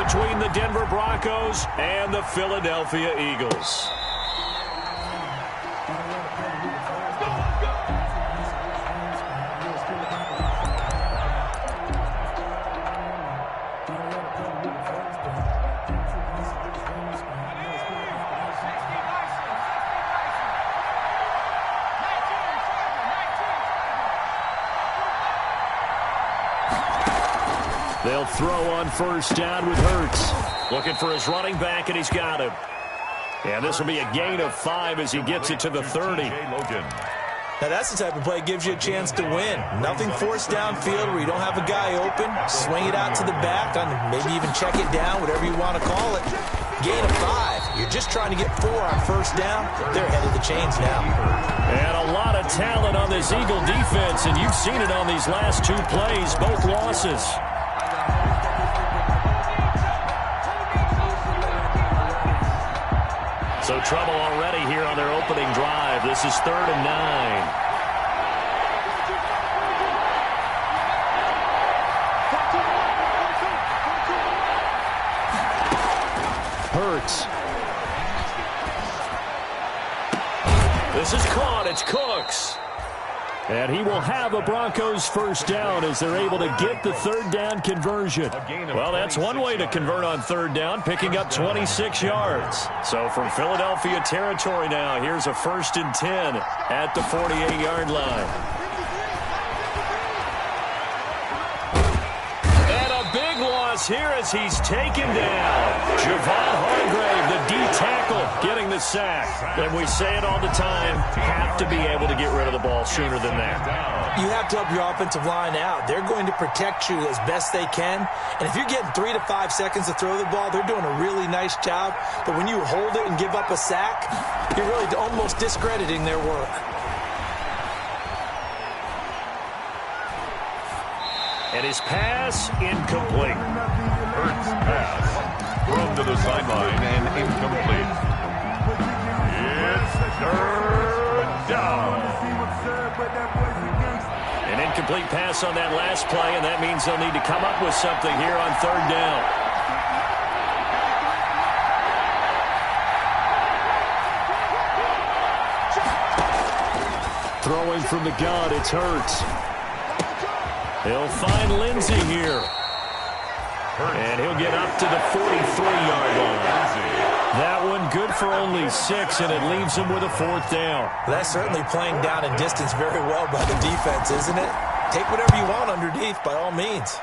between the Denver Broncos and the Philadelphia Eagles. They'll throw on first down with Hurts. Looking for his running back, and he's got him. And this will be a gain of 5 as he gets it to the 30. Now that's the type of play that gives you a chance to win. Nothing forced downfield where you don't have a guy open. Swing it out to the back, maybe even check it down, whatever you want to call it. Gain of 5. You're just trying to get 4 on first down. They're ahead of the chains now. And a lot of talent on this Eagle defense, and you've seen it on these last 2 plays, both losses. So trouble already here on their opening drive. This is 3rd and 9. Hurts. This is caught. It's Cooks. And he will have a Broncos first down as they're able to get the 3rd down conversion. Well, that's one way to convert on 3rd down, picking up 26 yards. So from Philadelphia territory now, here's a 1st and 10 at the 48-yard line. And a big loss here as he's taken down. Javon Hargrave, the D-tackle, getting the sack. And we say it all the time, have to be able to get rid of the ball sooner than that. You have to help your offensive line out. They're going to protect you as best they can. And if you're getting 3 to 5 seconds to throw the ball, they're doing a really nice job. But when you hold it and give up a sack, you're really almost discrediting their work. And his pass incomplete. Hurts pass thrown to the sideline and incomplete. It's 3rd down. An incomplete pass on that last play, and that means they'll need to come up with something here on 3rd down. Throwing from the gun, it's Hurts. He'll find Lindsey here. And he'll get up to the 43-yard line. That one good for only 6, and it leaves him with a 4th down. That's certainly playing down in distance very well by the defense, isn't it? Take whatever you want underneath, by all means.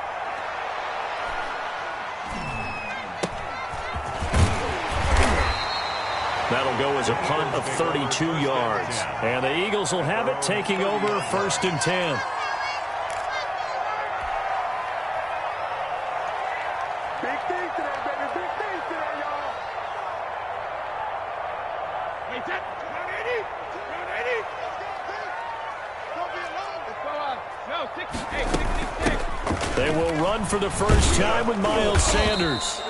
That'll go as a punt of 32 yards. And the Eagles will have it, taking over 1st and 10. They will run for the first time with Miles Sanders.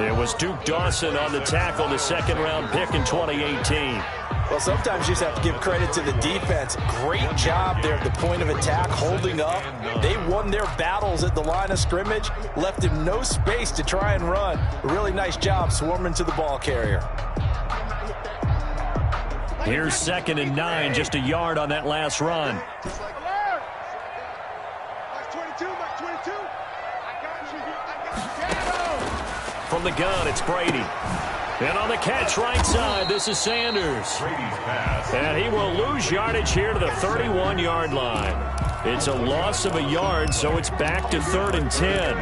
It was Duke Dawson on the tackle, the 2nd-round pick in 2018. Well, sometimes you just have to give credit to the defense. Great job there at the point of attack, holding up. They won their battles at the line of scrimmage, left him no space to try and run. A really nice job swarming to the ball carrier. Here's 2nd and 9, just a yard on that last run. From the gun, it's Brady. And on the catch right side, this is Sanders. And he will lose yardage here to the 31-yard line. It's a loss of a yard, so it's back to 3rd and 10.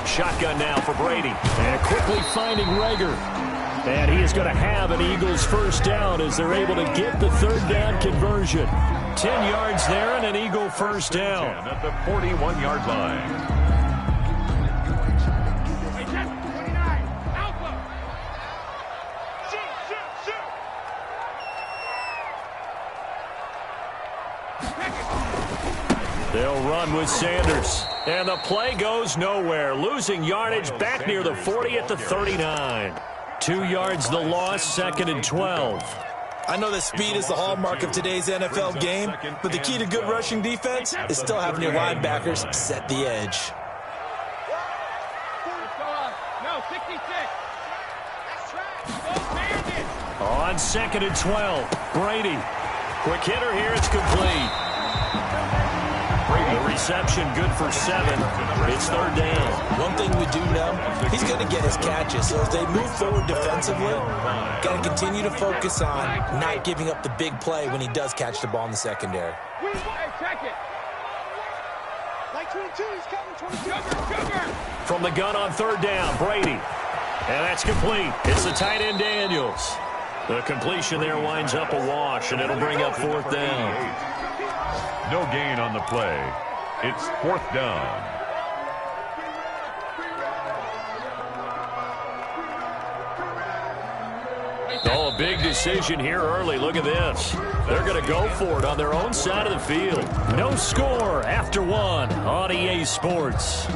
Shotgun now for Brady. And quickly finding Rager. And he is going to have an Eagles first down as they're able to get the 3rd down conversion. 10 yards there and an Eagle first down. At the 41-yard line. They'll run with Sanders. And the play goes nowhere. Losing yardage back near the 40 at the 39. 2 yards the loss, 2nd and 12. I know that speed is the hallmark of today's NFL game, but the key to good rushing defense is still having your linebackers set the edge. On 2nd and 12, Brady. Quick hitter here, it's complete. The reception good for 7. It's 3rd down. One thing we do know, he's going to get his catches. So as they move forward defensively, got to continue to focus on not giving up the big play when he does catch the ball in the secondary. From the gun on 3rd down, Brady. And that's complete. It's the tight end Daniels. The completion there winds up a wash, and it'll bring up 4th down. No gain on the play. It's 4th down. Oh, a big decision here early. Look at this. They're going to go for it on their own side of the field. No score after 1 on EA Sports.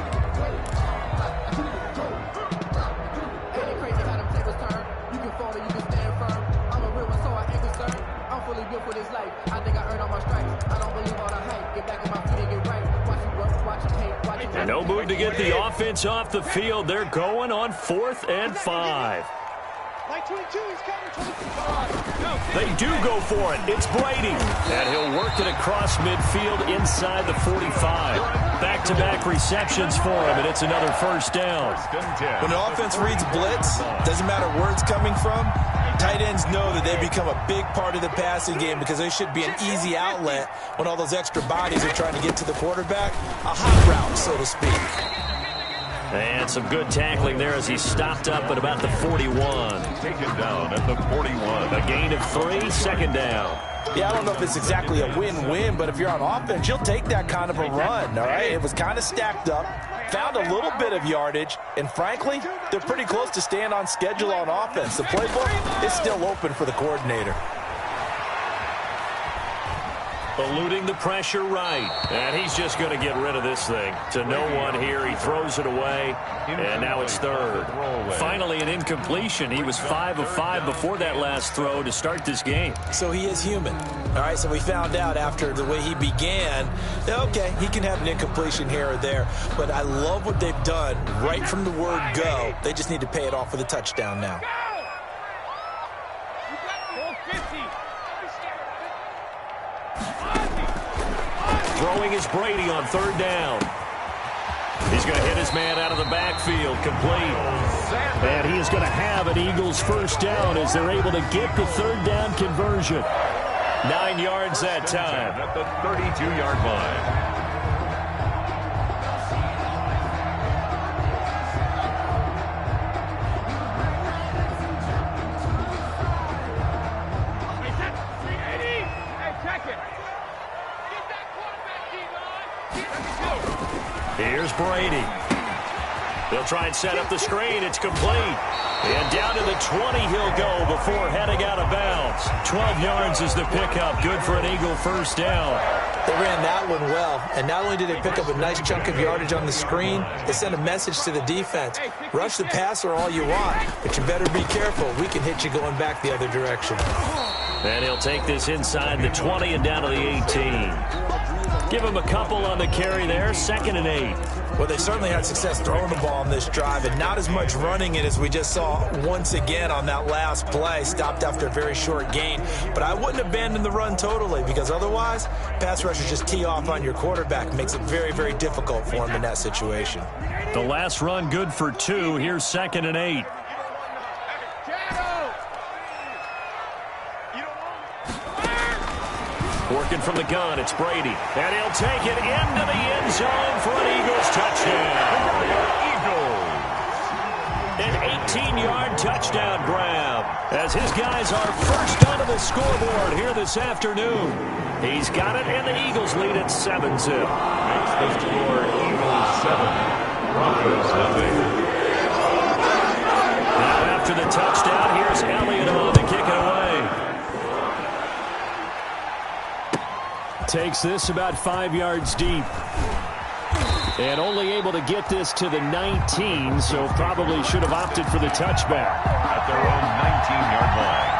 And no move to get the offense off the field. They're going on 4th and 5. They do go for it. It's Brady. And he'll work it across midfield inside the 45. Back-to-back receptions for him, and it's another 1st down. When the offense reads blitz, doesn't matter where it's coming from, tight ends know that they become a big part of the passing game because they should be an easy outlet when all those extra bodies are trying to get to the quarterback. A hot route, so to speak. And some good tackling there as he stopped up at about the 41. Taken down at the 41. A gain of 3, 2nd down. Yeah, I don't know if it's exactly a win-win, but if you're on offense, you'll take that kind of a run, all right? It was kind of stacked up, found a little bit of yardage, and frankly, they're pretty close to staying on schedule on offense. The playbook is still open for the coordinator. Eluding the pressure right. And he's just going to get rid of this thing. To no one here. He throws it away. And now it's 3rd. Finally an incompletion. He was 5 of 5 before that last throw to start this game. So he is human. All right, so we found out after the way he began, okay, he can have an incompletion here or there. But I love what they've done right from the word go. They just need to pay it off with a touchdown now. Throwing is Brady on 3rd down. He's going to hit his man out of the backfield, complete. And he is going to have an Eagles 1st down as they're able to get the 3rd down conversion. 9 yards that time. At the 32-yard line. Here's Brady. They'll try and set up the screen. It's complete. And down to the 20 he'll go before heading out of bounds. 12 yards is the pickup. Good for an Eagle 1st down. They ran that one well. And not only did they pick up a nice chunk of yardage on the screen, they sent a message to the defense. Rush the passer all you want, but you better be careful. We can hit you going back the other direction. And he'll take this inside the 20 and down to the 18. Give him a couple on the carry there. 2nd and 8. Well, they certainly had success throwing the ball on this drive and not as much running it as we just saw once again on that last play. Stopped after a very short gain. But I wouldn't abandon the run totally because otherwise, pass rushers just tee off on your quarterback. Makes it very, very difficult for him in that situation. The last run good for 2. Here's 2nd and 8. Working from the gun, it's Brady. And he'll take it into the end zone for an Eagles touchdown. Eagles. An 18-yard touchdown grab as his guys are first onto the scoreboard here this afternoon. He's got it, and the Eagles lead at 7-0. Makes the score Eagles 7. Broncos nothing. Now after the touchdown, here's Elliott on to kick it away. Takes this about 5 yards deep. And only able to get this to the 19, so probably should have opted for the touchback. At their own 19-yard line.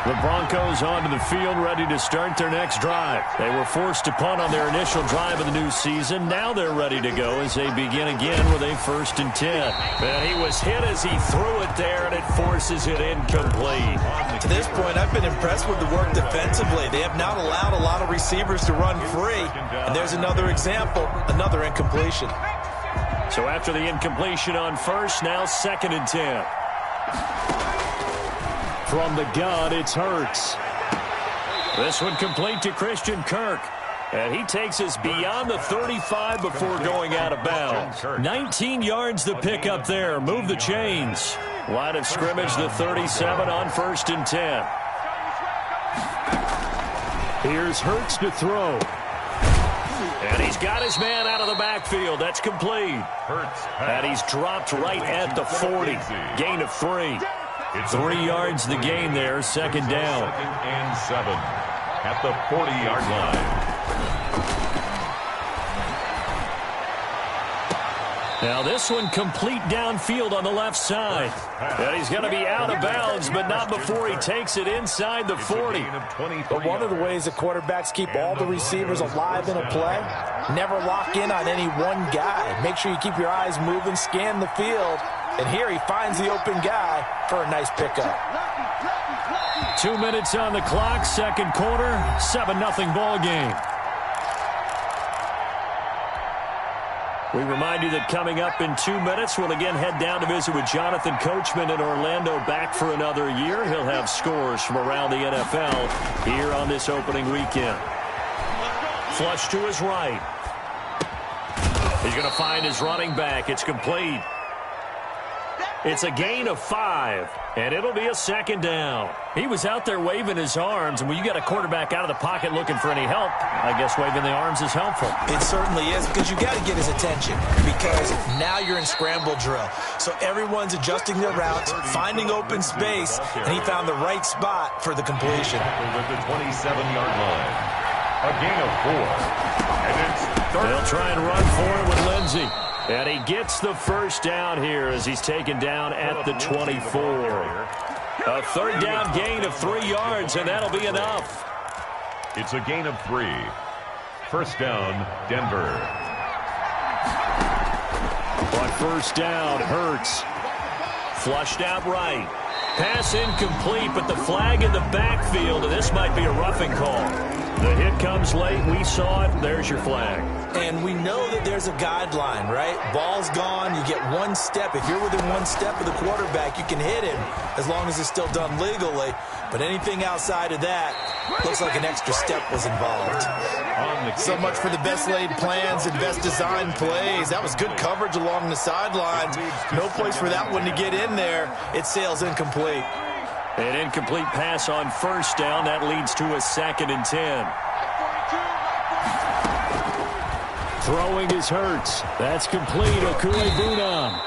The Broncos onto the field, ready to start their next drive. They were forced to punt on their initial drive of the new season. Now they're ready to go as they begin again with a 1st and 10. And he was hit as he threw it there, and it forces it incomplete. To this point, I've been impressed with the work defensively. They have not allowed a lot of receivers to run free. And there's another example, another incompletion. So after the incompletion on 1st, now 2nd and 10. From the gun, it's Hurts. This one complete to Christian Kirk. And he takes us beyond the 35 before going out of bounds. 19 yards the pickup there. Move the chains. Line of scrimmage, the 37 on 1st and 10. Here's Hurts to throw. And he's got his man out of the backfield. That's complete. And he's dropped right at the 40. Gain of 3. 3 yards the gain there, 2nd down. 2nd and 7 at the 40-yard line. Now this one complete downfield on the left side. And he's going to be out of bounds, but not before he takes it inside the 40. But one of the ways the quarterbacks keep all the receivers alive in a play, never lock in on any one guy. Make sure you keep your eyes moving, scan the field. And here he finds the open guy for a nice pickup. 2 minutes on the clock, 2nd quarter, 7-0 ball game. We remind you that coming up in 2 minutes, we'll again head down to visit with Jonathan Coachman in Orlando, back for another year. He'll have scores from around the NFL here on this opening weekend. Flush to his right. He's going to find his running back. It's complete. It's a gain of 5, and it'll be a 2nd down. He was out there waving his arms, and when you got a quarterback out of the pocket looking for any help, I guess waving the arms is helpful. It certainly is, because you got to get his attention, because now you're in scramble drill. So everyone's adjusting their routes, finding open space, and he found the right spot for the completion. At the 27-yard line. A gain of 4. And it's 3rd. They'll try and run for it with Lindsey. And he gets the 1st down here as he's taken down at the 24. A 3rd down gain of 3 yards, and that'll be enough. It's a gain of 3. 1st down, Denver. On 1st down, Hurts. Flushed out right. Pass incomplete, but the flag in the backfield, and this might be a roughing call. The hit comes late. We saw it. There's your flag. And we know that there's a guideline, right? Ball's gone. You get 1 step. If you're within 1 step of the quarterback, you can hit him as long as it's still done legally. But anything outside of that looks like an extra step was involved. So much for the best laid plans and best designed plays. That was good coverage along the sidelines. No place for that one to get in there. It sails incomplete. An incomplete pass on 1st down. That leads to a 2nd and 10. Throwing is Hurts. That's complete. Okuegbunam.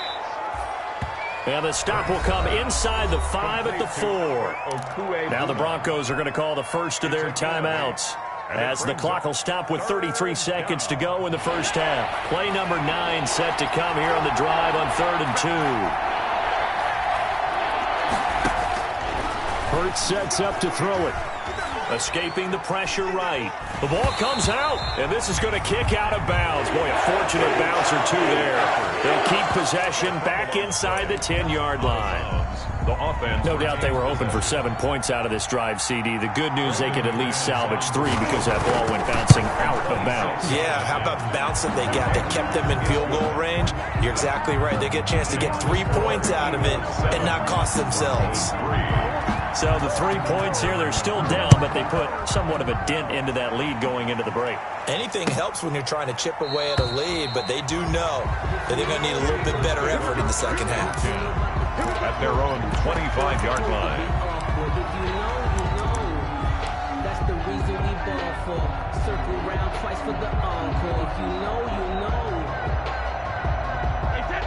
And the stop will come inside the 5 at the 4. Now the Broncos are going to call the first of their timeouts, as the clock will stop with 33 seconds to go in the 1st half. Play number 9 set to come here on the drive on 3rd and 2. Hurts sets up to throw it. Escaping the pressure right. The ball comes out, and this is going to kick out of bounds. Boy, a fortunate bounce or 2 there. They'll keep possession back inside the 10-yard line. No doubt they were hoping for 7 points out of this drive, CD. The good news, they could at least salvage 3 because that ball went bouncing out of bounds. Yeah, how about the bounce that they got that kept them in field goal range? You're exactly right. They get a chance to get 3 points out of it and not cost themselves. So the 3 points here, they're still down, but they put somewhat of a dent into that lead going into the break. Anything helps when you're trying to chip away at a lead, but they do know that they're going to need a little bit better effort in the 2nd half. At their own 25-yard line. If you know, that's the reason we ball for. Circle round twice for the encore. If you know, you know.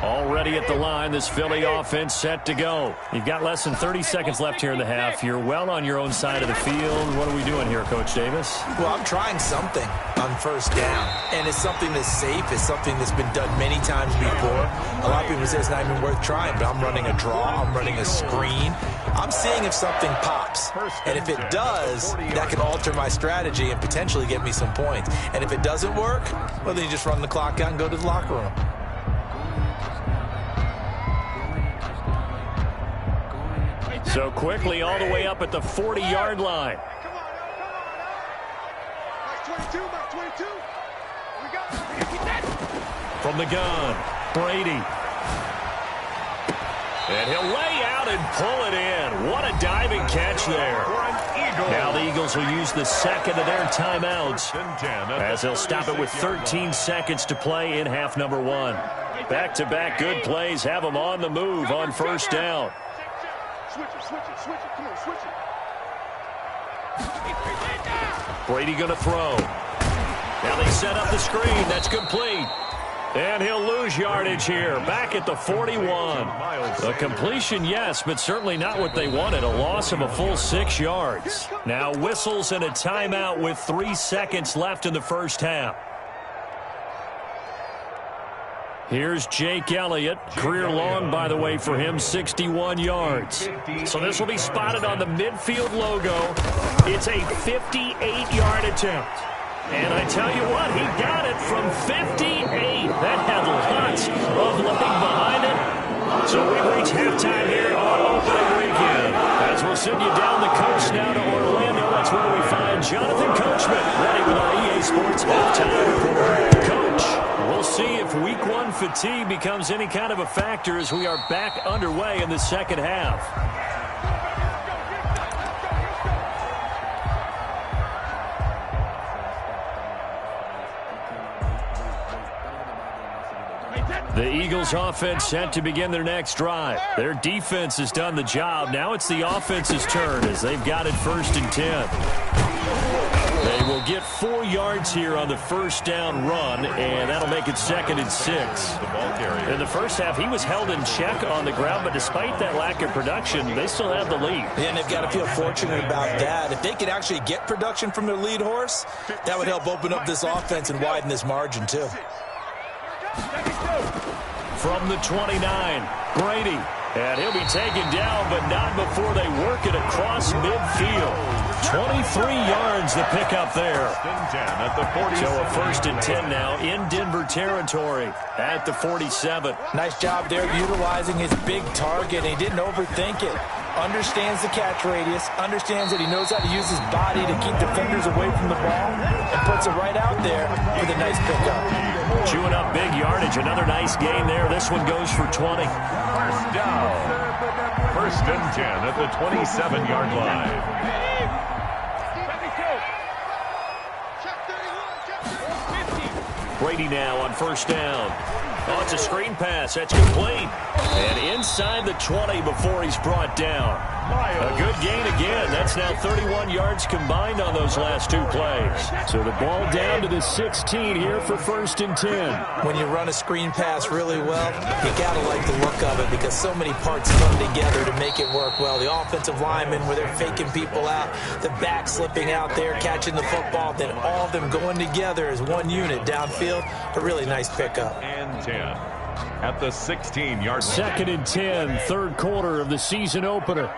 Already at the line, this Philly offense set to go. You've got less than 30 seconds left here in the half. You're well on your own side of the field. What are we doing here, Coach Davis? Well, I'm trying something on first down, and it's something that's safe. It's something that's been done many times before. A lot of people say it's not even worth trying, but I'm running a draw. I'm running a screen. I'm seeing if something pops, and if it does, that can alter my strategy and potentially get me some points. And if it doesn't work, well, then you just run the clock out and go to the locker room. So quickly all the way up at the 40-yard line. From the gun, Brady. And he'll lay out and pull it in. What a diving catch there. Now the Eagles will use the second of their timeouts as they'll stop it with 13 seconds to play in half number one. Back-to-back good plays have them on the move on first down. Switch it. Come on, switch it. Brady going to throw. Now they set up the screen. That's complete. And he'll lose yardage here. Back at the 41. A completion, yes, but certainly not what they wanted. A loss of a full 6 yards. Now whistles and a timeout with 3 seconds left in the first half. Here's Jake Elliott. Career long, by the way, for him, 61 yards. So this will be spotted on the midfield logo. It's a 58-yard attempt. And I tell you what, he got it from 58. That had lots of leg behind it. So we've reached halftime here on opening weekend. As we'll send you down the coast now to Orlando, that's where we find Jonathan Coachman ready with our EA Sports halftime report. Coach, we'll see if week one fatigue becomes any kind of a factor as we are back underway in the second half. The Eagles offense set to begin their next drive. Their defense has done the job. Now it's the offense's turn as they've got it 1st and 10. They will get 4 yards here on the first down run, and that'll make it 2nd and 6. In the first half, he was held in check on the ground, but despite that lack of production, they still have the lead. Yeah, and they've got to feel fortunate about that. If they could actually get production from their lead horse, that would help open up this offense and widen this margin, too. From the 29, Brady. And he'll be taken down, but not before they work it across midfield. 23 yards the pickup there. So a 1st and 10 now in Denver territory at the 47. Nice job there utilizing his big target. He didn't overthink it. Understands the catch radius, understands that he knows how to use his body to keep defenders away from the ball, and puts it right out there for the nice pickup. Chewing up big yardage. Another nice gain there. This one goes for 20. First down. 1st and 10 at the 27-yard line. Brady now on first down. Oh, it's a screen pass. That's complete. And inside the 20 before he's brought down. A good gain again. That's now 31 yards combined on those last 2 plays. So the ball down to the 16 here for 1st and 10. When you run a screen pass really well, you got to like the look of it because so many parts come together to make it work well. The offensive linemen where they're faking people out, the back slipping out there, catching the football, then all of them going together as one unit downfield. A really nice pickup. And 10 at the 16-yard line. 2nd and 10, 3rd quarter of the season opener.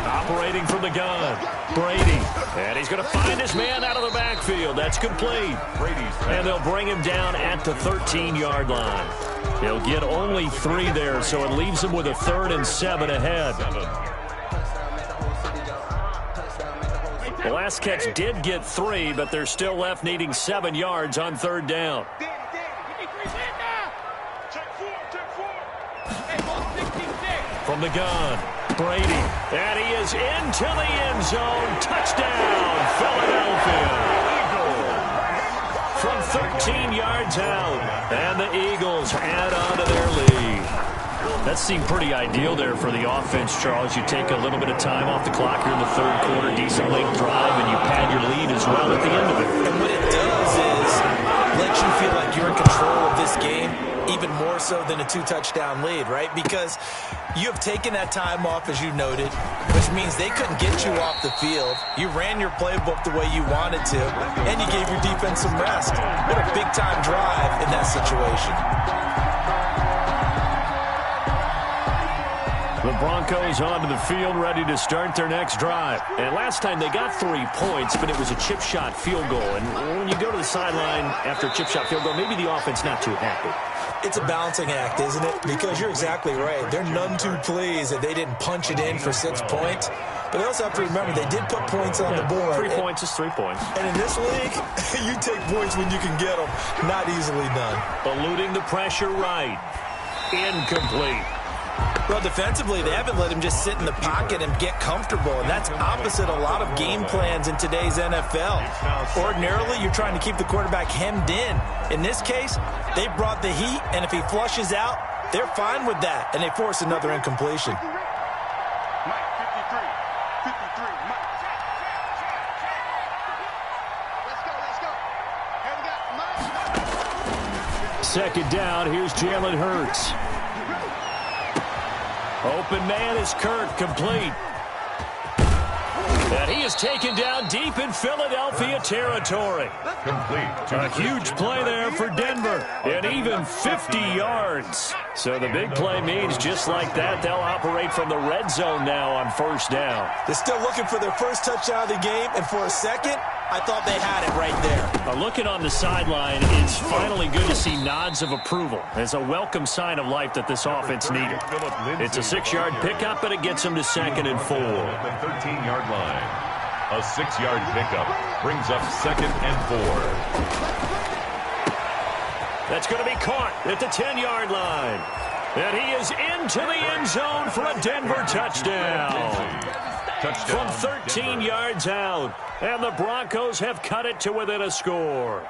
Operating from the gun, Brady. And he's going to find his man out of the backfield. That's complete. And they'll bring him down at the 13-yard line. He'll get only 3 there, so it leaves him with a 3rd and 7 ahead. The last catch did get 3, but they're still left needing 7 yards on 3rd down. From the gun, Brady. And he is into the end zone. Touchdown, Philadelphia. From 13 yards out. And the Eagles add on to their lead. That seemed pretty ideal there for the offense, Charles. You take a little bit of time off the clock here in the third quarter, decent length drive, and you pad your lead as well at the end of it. And what it does is let you feel like you're in control of this game, even more so than a 2-touchdown lead, right? Because you have taken that time off, as you noted, which means they couldn't get you off the field. You ran your playbook the way you wanted to, and you gave your defense some rest. What a big-time drive in that situation. The Broncos onto the field, ready to start their next drive. And last time they got 3 points, but it was a chip shot field goal. And when you go to the sideline after a chip shot field goal, maybe the offense not too happy. It's a balancing act, isn't it? Because you're exactly right. They're none too pleased that they didn't punch it in for 6 points. But they also have to remember they did put points on the board. 3 points is 3 points. And in this league, you take points when you can get them. Not easily done. Eluding the pressure right. Incomplete. Well, defensively, they haven't let him just sit in the pocket and get comfortable, and that's opposite a lot of game plans in today's NFL. Ordinarily, you're trying to keep the quarterback hemmed in. In this case, they brought the heat, and if he flushes out, they're fine with that, and they force another incompletion. Mike, 53, Mike. Let's go. Here we go, Mike. Second down, here's Jalen Hurts. Open man is Kirk, complete. And he is taken down deep in Philadelphia territory. Complete. A huge play there for Denver, and even 50 yards. So the big play means just like that, they'll operate from the red zone now on first down. They're still looking for their first touchdown of the game, and for a second, I thought they had it right there. Looking on the sideline, it's finally good to see nods of approval. It's a welcome sign of life that this offense needed. It's a 6-yard pickup, but it gets them to 2nd and 4. The 13-yard line. A 6-yard pickup brings up 2nd and 4. That's going to be caught at the 10-yard line. And he is into the end zone for a Denver touchdown. From 13 yards out. And the Broncos have cut it to within a score.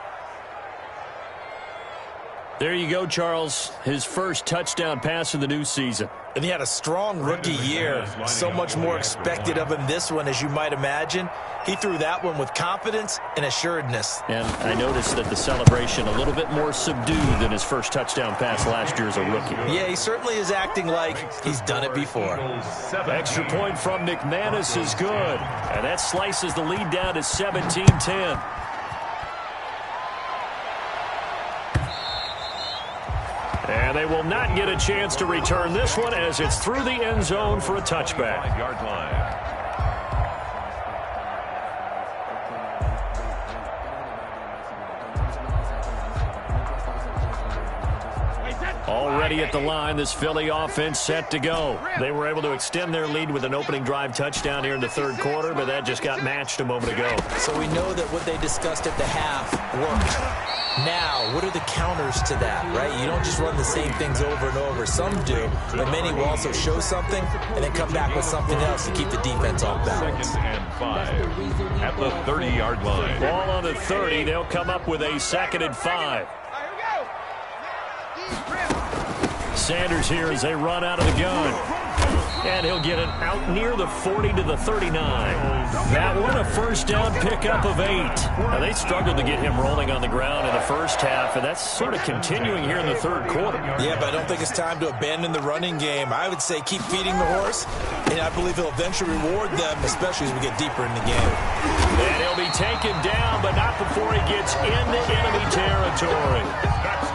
There you go, Charles. His first touchdown pass of the new season. And he had a strong rookie year. So much more expected of him this one, as you might imagine. He threw that one with confidence and assuredness. And I noticed that the celebration a little bit more subdued than his first touchdown pass last year as a rookie. Yeah, he certainly is acting like he's done it before. Extra point from McManus is good. And that slices the lead down to 17-10. And they will not get a chance to return this one as it's through the end zone for a touchback. 5-yard line. Already at the line, this Philly offense set to go. They were able to extend their lead with an opening drive touchdown here in the third quarter, but that just got matched a moment ago. So we know that what they discussed at the half worked. Now, what are the counters to that, right? You don't just run the same things over and over. Some do, but many will also show something and then come back with something else to keep the defense off balance. 2nd and 5 at the 30-yard line. Ball on the 30. They'll come up with a 2nd and 5. Sanders here as they run out of the gun. And he'll get it out near the 40 to the 39. That one, a first down pickup of 8. Now, they struggled to get him rolling on the ground in the first half, and that's sort of continuing here in the third quarter. Yeah, but I don't think it's time to abandon the running game. I would say keep feeding the horse, and I believe he'll eventually reward them, especially as we get deeper in the game. And he'll be taken down, but not before he gets into enemy territory.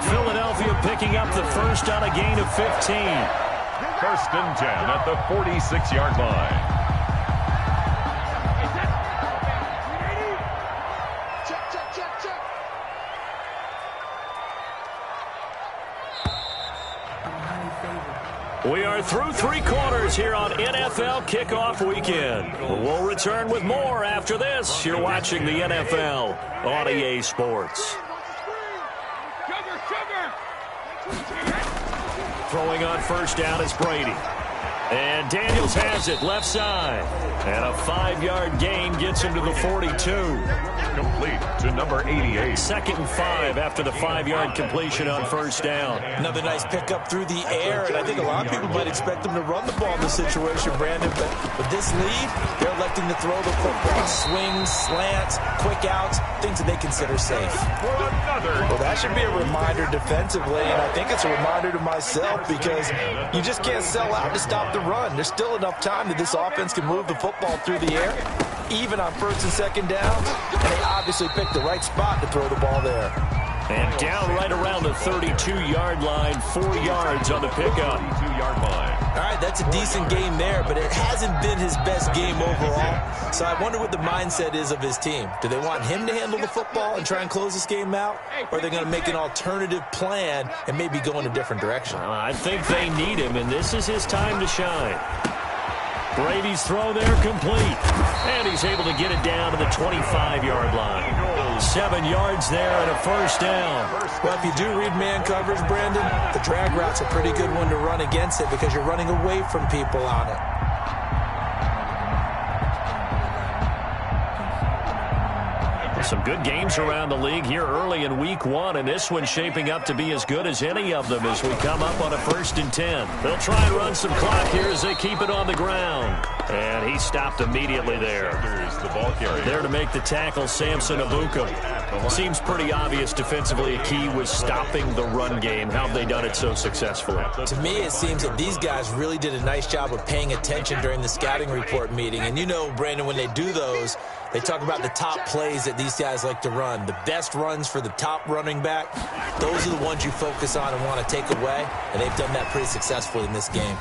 Philadelphia picking up the first on a gain of 15. 1st and 10 at the 46-yard line. Check. We are through 3 quarters here on NFL Kickoff Weekend. We'll return with more after this. You're watching the NFL on EA Sports. Throwing on first down is Brady. And Daniels has it left side. And a 5-yard gain gets him to the 42. Complete to number 88. 2nd and 5 after the 5-yard completion on first down. Another nice pickup through the air, and I think a lot of people might expect them to run the ball in this situation, Brandon, but with this lead, they're electing to throw the football. Swings, slants, quick outs, things that they consider safe. Well, that should be a reminder defensively, and I think it's a reminder to myself because you just can't sell out to stop the run. There's still enough time that this offense can move the football through the air, even on 1st and 2nd downs, and they obviously picked the right spot to throw the ball there. And down right around the 32-yard line, 4 yards on the pickup. 32-yard line. All right, that's a decent game there, but it hasn't been his best game overall. So I wonder what the mindset is of his team. Do they want him to handle the football and try and close this game out? Or are they going to make an alternative plan and maybe go in a different direction? I think they need him, and this is his time to shine. Brady's throw there complete. And he's able to get it down to the 25-yard line. 7 yards there and a first down. Well, if you do read man coverage, Brandon, the drag route's a pretty good one to run against it because you're running away from people on it. Some good games around the league here early in week 1, and this one's shaping up to be as good as any of them as we come up on a 1st and 10. They'll try and run some clock here as they keep it on the ground. And he stopped immediately there. There's the ball carrier. There to make the tackle, Samson Abuka. Seems pretty obvious defensively a key was stopping the run game. How have they done it so successfully? To me, it seems that these guys really did a nice job of paying attention during the scouting report meeting. And you know, Brandon, when they do those, they talk about the top plays that these guys like to run. The best runs for the top running back, those are the ones you focus on and want to take away. And they've done that pretty successfully in this game.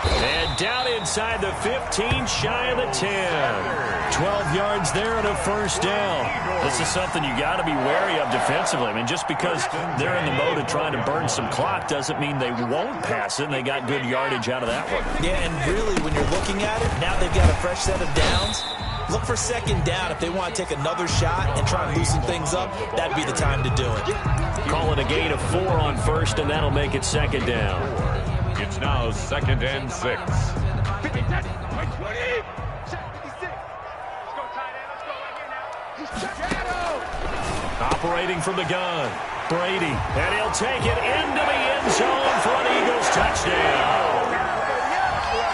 And down inside the 15, shy of the 10. 12 yards there and a first down. This is something you got to be wary of defensively. I mean, just because they're in the mode of trying to burn some clock doesn't mean they won't pass it, and they got good yardage out of that one. Yeah, and really, when you're looking at it, now they've got a fresh set of downs. Look for 2nd down. If they want to take another shot and try and loosen things up, that'd be the time to do it. Call it a gain of 4 on first, and that'll make it 2nd down. It's now 2nd and 6. Operating from the gun, Brady, and he'll take it into the end zone for an Eagles touchdown.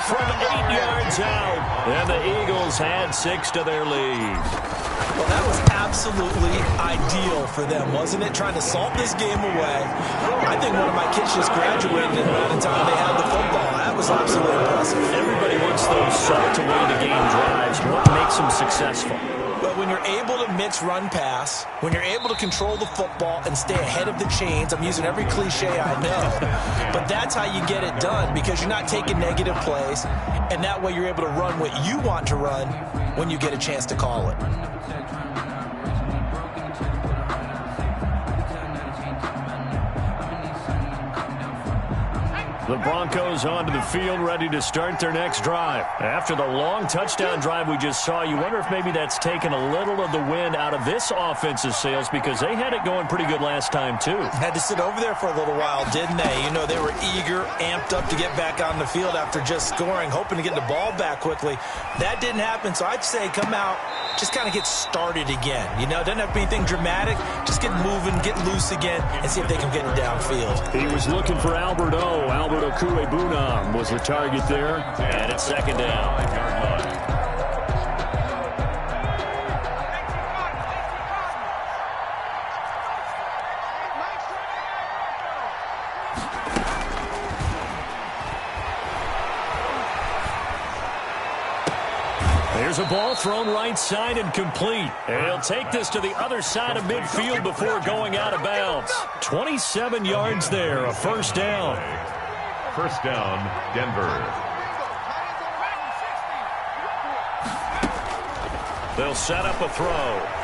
From 8 yards out, and the Eagles had 6 to their lead. Well, that was absolutely ideal for them, wasn't it? Trying to salt this game away. I think one of my kids just graduated in the amount of time they had the football. That was absolutely impressive. Everybody wants those salt away to game drives. What makes them successful? But when you're able to mix run pass, when you're able to control the football and stay ahead of the chains, I'm using every cliche I know, but that's how you get it done because you're not taking negative plays, and that way you're able to run what you want to run when you get a chance to call it. The Broncos onto the field, ready to start their next drive. After the long touchdown drive we just saw, you wonder if maybe that's taken a little of the wind out of this offense's sails because they had it going pretty good last time, too. Had to sit over there for a little while, didn't they? You know, they were eager, amped up to get back on the field after just scoring, hoping to get the ball back quickly. That didn't happen, so I'd say come out, just kind of get started again. You know, it doesn't have to be anything dramatic. Just get moving, get loose again, and see if they can get it downfield. He was looking for Albert O. Albert Okwuegbunam was the target there, and it's 2nd down. There's a ball thrown right side and complete. And he'll take this to the other side of midfield before going out of bounds. 27 yards there, a first down. First down, Denver. They'll set up a throw.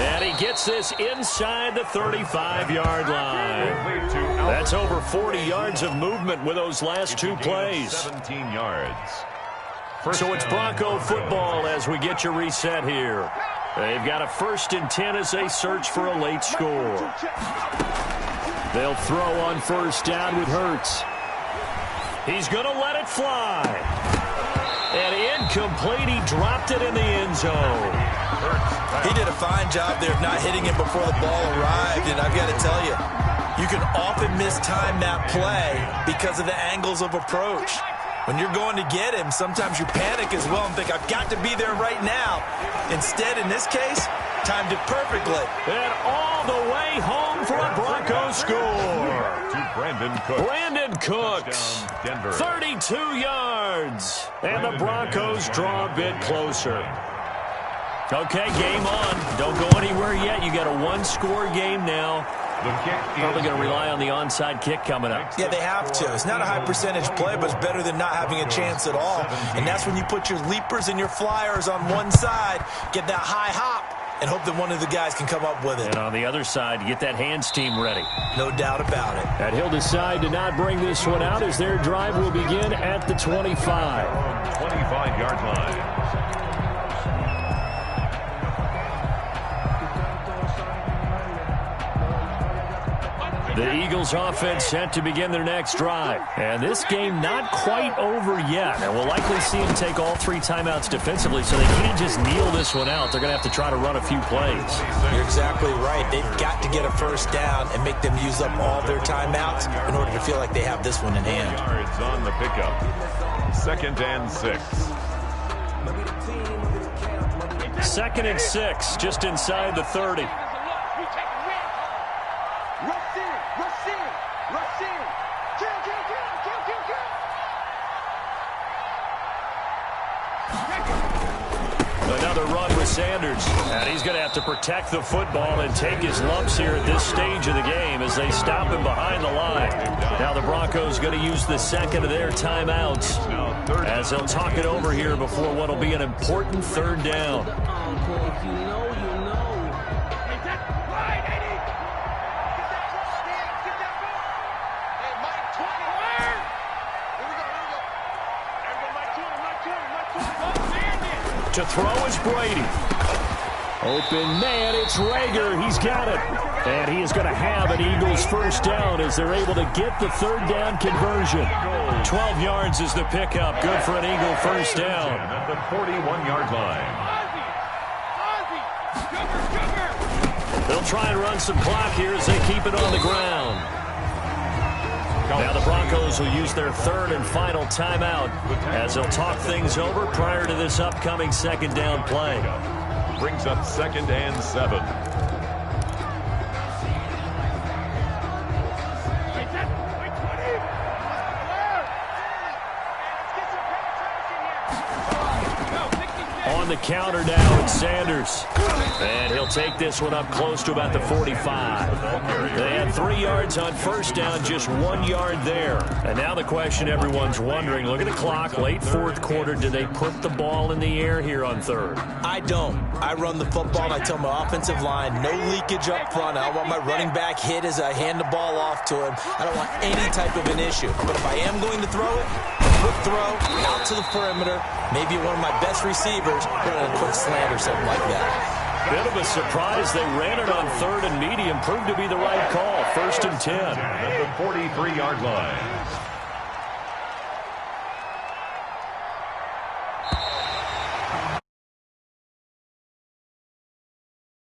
And he gets this inside the 35-yard line. That's over 40 yards of movement with those last 2 plays. 17 yards. So it's Bronco football as we get you reset here. They've got a 1st and 10 as they search for a late score. They'll throw on first down with Hurts. He's going to let it fly. And incomplete. He dropped it in the end zone. He did a fine job there of not hitting him before the ball arrived. And I've got to tell you, you can often mistime that play because of the angles of approach. When you're going to get him, sometimes you panic as well and think, I've got to be there right now. Instead, in this case, timed it perfectly. And all the way home for a Broncos score. To Brandon Cooks. Brandon Cooks, Denver. 32 yards. And the Broncos draw a bit closer. Okay, game on. Don't go anywhere yet. You got a one-score game now. Probably going to rely on the onside kick coming up. Yeah, they have to. It's not a high percentage play, but it's better than not having a chance at all. And that's when you put your leapers and your flyers on one side, get that high hop, and hope that one of the guys can come up with it. And on the other side, get that hands team ready. No doubt about it. And he'll decide to not bring this one out as their drive will begin at the 25. 25-yard line. The Eagles offense set to begin their next drive. And this game not quite over yet. And we'll likely see them take all three timeouts defensively, so they can't just kneel this one out. They're going to have to try to run a few plays. You're exactly right. They've got to get a first down and make them use up all their timeouts in order to feel like they have this one in hand. Yards on the pickup. 2nd and 6. 2nd and 6, just inside the 30. Another run with Sanders. And he's going to have to protect the football and take his lumps here at this stage of the game as they stop him behind the line. Now the Broncos going to use the second of their timeouts as they'll talk it over here before what will be an important third down. To throw is Brady. Open man, it's Rager. He's got it. And he is going to have an Eagles first down as they're able to get the third down conversion. 12 yards is the pickup. Good for an Eagle first down. At the 41-yard line. They'll try and run some clock here as they keep it on the ground. Now the Broncos will use their third and final timeout as they'll talk things over prior to this upcoming second down play. Brings up 2nd and 7. On the counter now, it's Sanders. And he'll take this one up close to about the 45. They had 3 yards on first down, just 1 yard there. And now the question everyone's wondering, look at the clock, late fourth quarter, do they put the ball in the air here on third? I don't. I run the football and I tell my offensive line, no leakage up front. I don't want my running back hit as I hand the ball off to him. I don't want any type of an issue. But if I am going to throw it, quick throw, out to the perimeter, maybe one of my best receivers, running a quick slant or something like that. Bit of a surprise. They ran it on third and medium. Proved to be the right call. 1st and 10. At the 43-yard line.